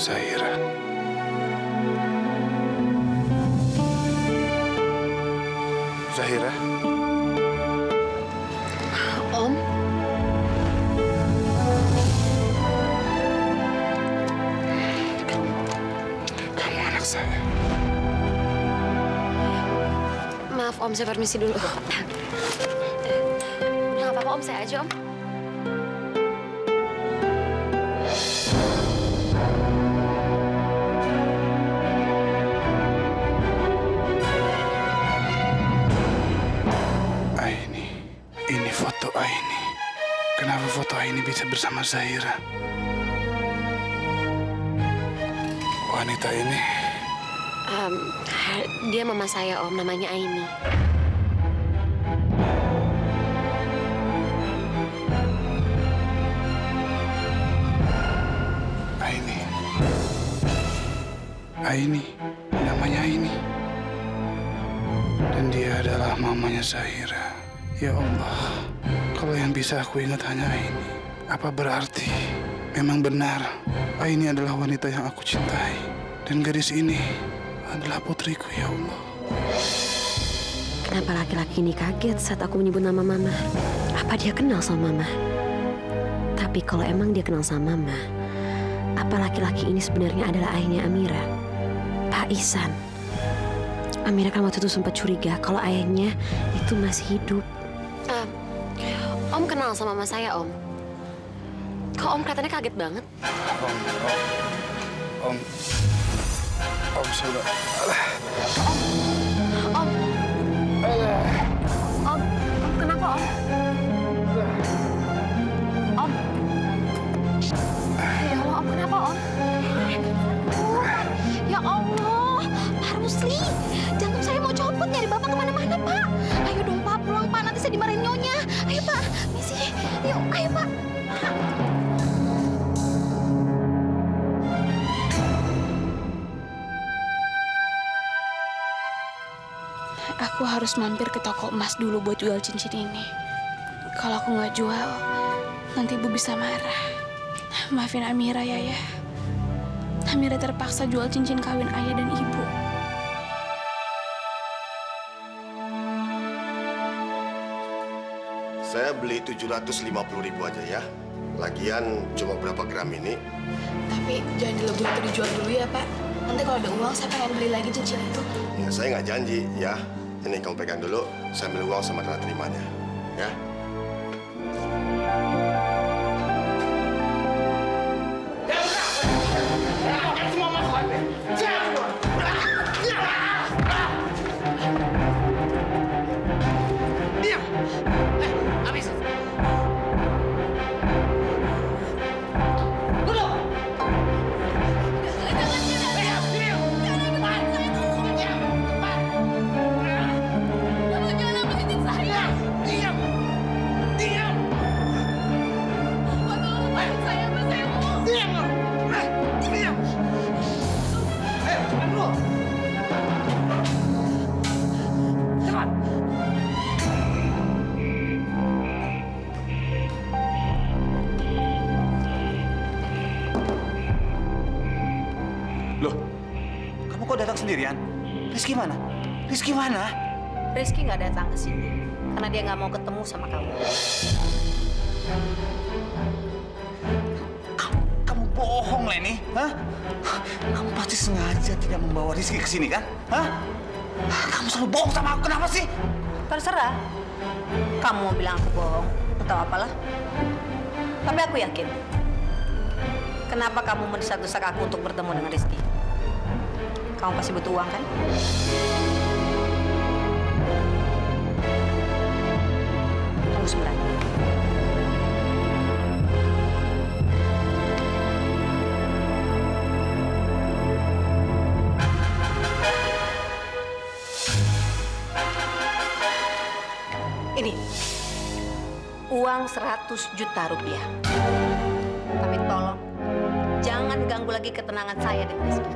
Zahira. Zahira. Om, Kamu anak saya. maaf Om, saya permisi dulu. Udah nggak apa-apa Om, saya aja Om. Ini foto Aini. Kenapa foto Aini bisa bersama Zahira? Wanita ini Dia mama saya Om, namanya Aini. Aini, namanya Aini. Dan dia adalah mamanya Zahira. Ya Allah, kalau yang bisa aku ingat hanya Aini. Apa berarti memang benar Aini adalah wanita yang aku cintai. Dan gadis ini adalah putriku, ya Allah. Kenapa laki-laki ini kaget saat aku menyebut nama Mama? Apa dia kenal sama Mama? Tapi kalau emang dia kenal sama Mama, apa laki-laki ini sebenarnya adalah ayahnya Amira? Pak Ihsan. Amira kan waktu itu sempat curiga kalau ayahnya itu masih hidup. Om kenal sama Mama saya, Om? Kok Om kelihatannya kaget banget? Om sudah. Om, kenapa Om? Om. Ya Allah, Om kenapa Om? Ya Allah, Pak Rusli, jantung saya mau copot, nyari Bapak kemana-mana Pak. Ayo dong Pak, pulang Pak, nanti saya dimarahin nyonya. Ayo Pak, misi, yuk, ayo Pak. Aku harus mampir ke toko emas dulu buat jual cincin ini. Kalau aku nggak jual, nanti Ibu bisa marah. Maafin Amira ya. Amira terpaksa jual cincin kawin ayah dan ibu. Saya beli 750.000 aja ya. Lagian cuma berapa gram ini? Tapi jangan dilebur itu dijual dulu ya Pak. Nanti kalau ada uang saya pengen beli lagi cincin itu. Ya, saya nggak janji ya. Ini kamu pegang dulu, saya ambil uang sama tanda terimanya. Ya. Loh, kamu kok datang sendirian? Rizky mana? Rizky mana? Rizky nggak datang ke sini karena dia nggak mau ketemu sama kamu. Kamu bohong, Leni. Hah? Kamu pasti sengaja tidak membawa Rizky ke sini, kan? Hah? Kamu selalu bohong sama aku. Kenapa sih? Terserah. Kamu mau bilang aku bohong atau apalah. Tapi aku yakin. Kenapa kamu mendesak-desak aku untuk bertemu dengan Rizky? Kamu pasti butuh uang, kan? Tunggu sebentar. Ini uang 100 juta rupiah. Tapi tolong jangan ganggu lagi ketenangan saya dengan Rizky.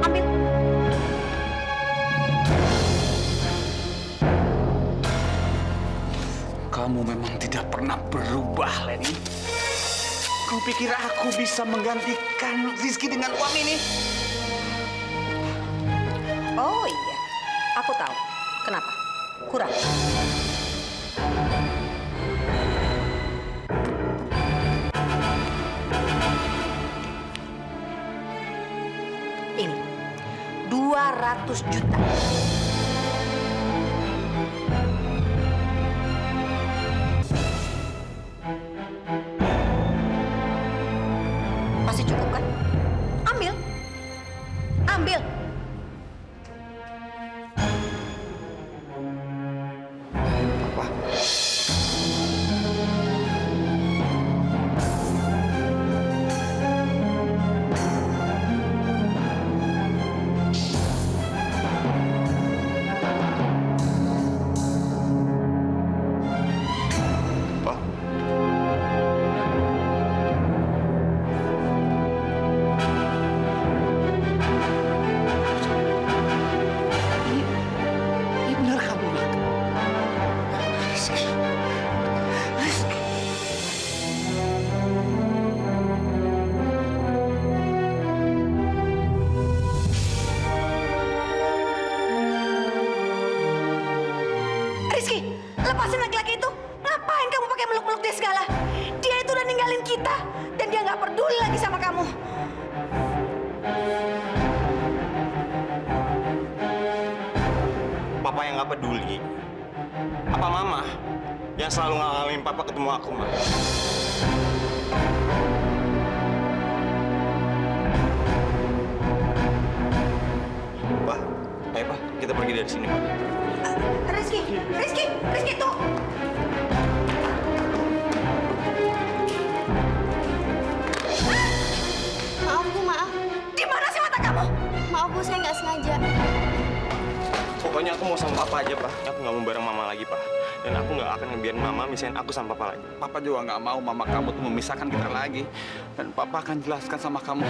Ambil. Kamu memang tidak pernah berubah, Leni. Kau pikir aku bisa menggantikan Rizky dengan uang ini? Oh iya, aku tahu. Kenapa? Kurang. Ini 200 juta. Pasti cukup kan? Ambil. Ambil. Papa. Pak. Ini benar kamu, Nak. Rizky. Rizky. Rizky, lepasin laki-laki itu. Ngapain kamu pakai meluk-meluk dia segala? Dia itu udah ninggalin kita. Dan dia nggak peduli lagi sama kamu. Papa yang nggak peduli. Apa Mama yang selalu ngalalin Papa ketemu aku, Ma? Pak. Ayo, Pak, kita pergi dari sini, Pak. Rizky tuh. Maaf Bu, maaf. Di mana sih mata kamu? Maaf Bu, saya nggak sengaja. Pokoknya aku mau sama Papa aja, Pak. Aku nggak mau bareng Mama lagi, Pak. Dan aku nggak akan ngebiarin Mama misahin aku sama Papa lagi. Papa juga nggak mau mama kamu tuh memisahkan kita lagi. Dan Papa akan jelaskan sama kamu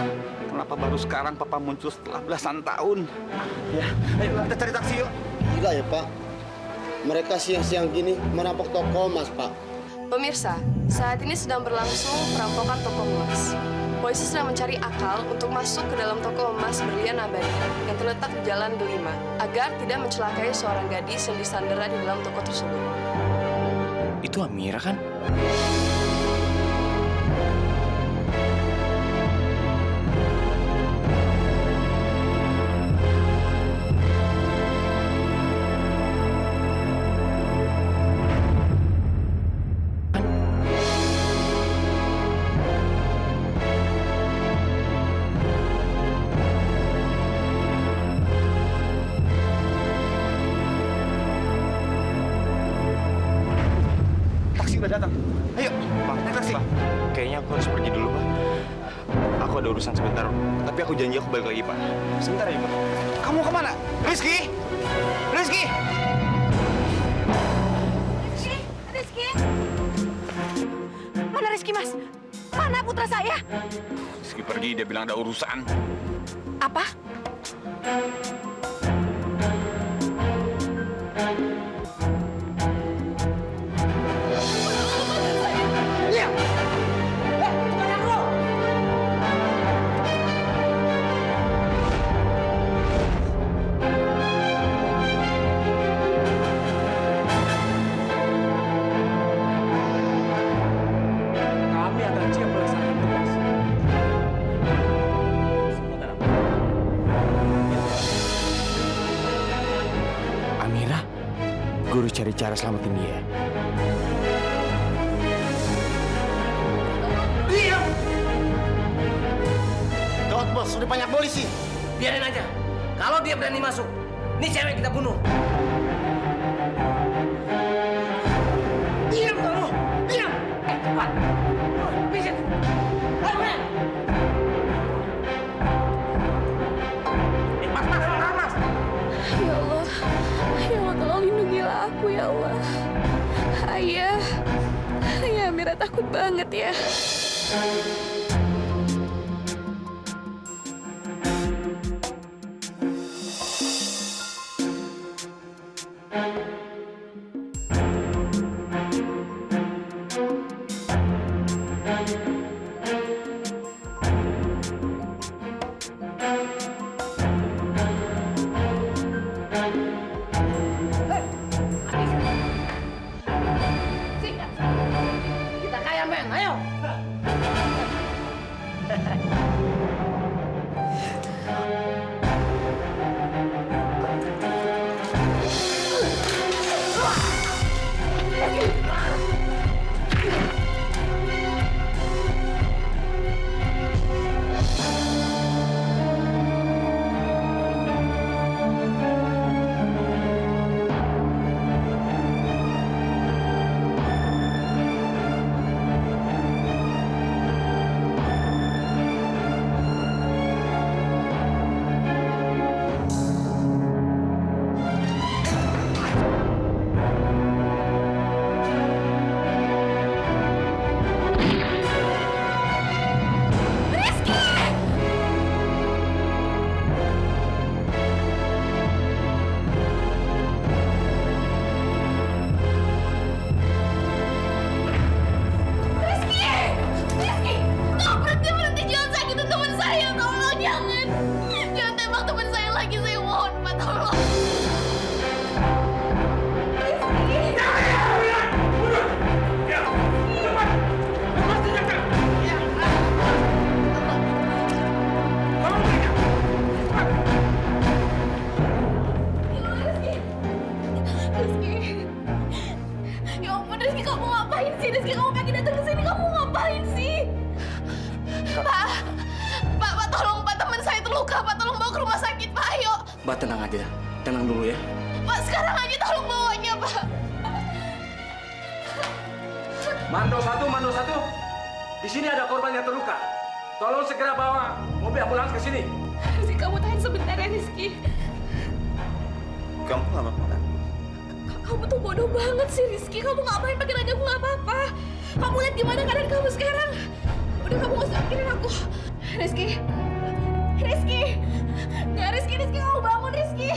kenapa baru sekarang Papa muncul setelah belasan tahun. Ya, ayo kita cari taksi yuk. Gila ya Pak, mereka siang-siang gini merampok toko emas Pak. Pemirsa, saat ini sedang berlangsung perampokan toko emas. Polisi sedang mencari akal untuk masuk ke dalam toko emas berlian abadi yang terletak di Jalan Delima agar tidak mencelakai seorang gadis yang disandera di dalam toko tersebut. Itu Amira kan? Taksi udah datang. Ayo, Pak, naik taksi. Pak, kayaknya aku harus pergi dulu, Pak. Aku ada urusan sebentar, tapi aku janji aku balik lagi, Pak. Sebentar ya, Pak. Kamu kemana? Rizky! Rizky! Rizky. Mana Rizky, Mas? Mana putra saya? Rizky pergi, dia bilang ada urusan. Apa? Kami akan siap melaksanakan tugas. Amira, guru cari cara selamatin dia. Gawat bos, sudah banyak polisi. Biarin aja. Kalau dia berani masuk, ini cewek kita bunuh. Diam kamu! Diam! Cepat! Bisa! Ayo, Mas! Ya Allah, tolong lindungilah aku ya Allah. Ayah, Amira takut banget ya. Kamu ngapain sih, Rizky? Kamu pengen datang ke sini, kamu ngapain sih? Pak, tolong, Pak, teman saya terluka, Pak, tolong bawa ke rumah sakit, Pak, ayo. Mbak tenang aja, tenang dulu ya. Pak, sekarang aja tolong bawanya, Pak. Mando satu. Di sini ada korban yang terluka. Tolong segera bawa mobil ambulans ke sini. Rizky, kamu tahan sebentar ya, Rizky. Kamu nggak apa-apa kan? Kamu tuh bodoh banget sih, Rizky. Kamu ngapain pakai nanya aku nggak apa-apa? Kamu lihat gimana keadaan kamu sekarang? Udah, kamu nggak usah mikirin aku. Rizky. Nggak, Rizky, kamu bangun, Rizky.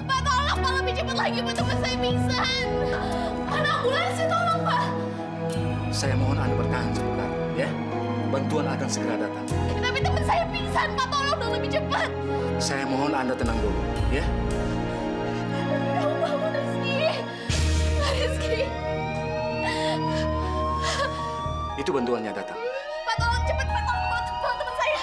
Pak, tolong, Pak, lebih cepat lagi, Pak, teman saya pingsan. Mana ambulans sih, tolong, Pak. Saya mohon Anda bertahan sebentar, ya. Bantuan akan segera datang. Tapi teman saya pingsan, Pak, tolong dong lebih cepat. Saya mohon Anda tenang dulu, ya. Kamu bangun, Rizky. Itu bantuannya datang. Pak, tolong cepat, Pak, tolong bawa teman saya.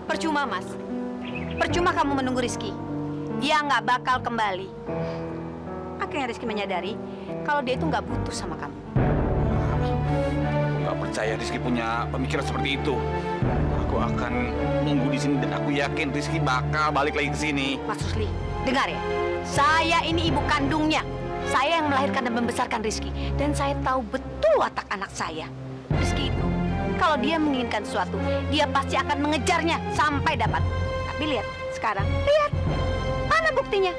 Percuma, Mas. Percuma kamu menunggu Rizky. Dia nggak bakal kembali. Akhirnya Rizky menyadari kalau dia itu nggak butuh sama kamu. Gak percaya Rizky punya pemikiran seperti itu. Aku akan nunggu di sini dan aku yakin Rizky bakal balik lagi ke sini. Mas Rusli, dengar ya. Saya ini ibu kandungnya. Saya yang melahirkan dan membesarkan Rizky. Dan saya tahu betul watak anak saya. Rizky itu, kalau dia menginginkan sesuatu, dia pasti akan mengejarnya sampai dapat. Tapi lihat, sekarang, lihat. Mana buktinya?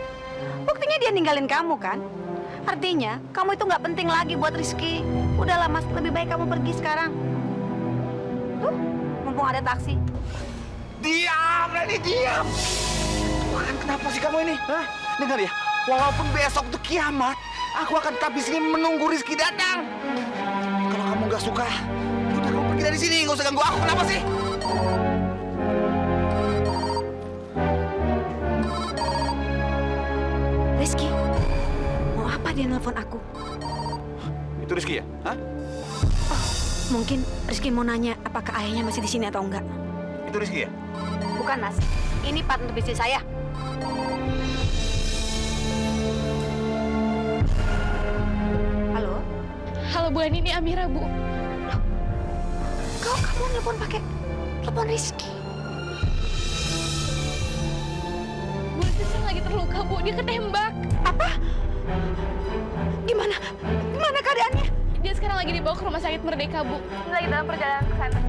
Buktinya dia ninggalin kamu, kan? Artinya, kamu itu nggak penting lagi buat Rizky. Udahlah, Mas. Lebih baik kamu pergi sekarang. Tuh, mumpung ada taksi. Diam, Leni, diam! Tuhan, kenapa sih kamu ini? Hah? Dengar ya, walaupun besok itu kiamat, aku akan tetap di sini menunggu Rizky datang. Kalau kamu nggak suka, udah kamu pergi dari sini, nggak usah ganggu aku. Kenapa sih? Rizky, mau apa dia nelfon aku? Itu Rizky ya? Hah? Mungkin Rizky mau nanya apakah ayahnya masih di sini atau enggak. Itu Rizky ya? Bukan, Mas. Ini partner bisnis saya. Halo? Halo, Bu Ani, ini Amira, Bu. Kamu nelfon pakai telepon Rizky. Bu, Rizky lagi terluka, Bu. Dia ketembak. Apa? Gimana? Gimana keadaannya? Dia sekarang lagi dibawa ke rumah sakit Merdeka, Bu. Lagi dalam perjalanan ke sana.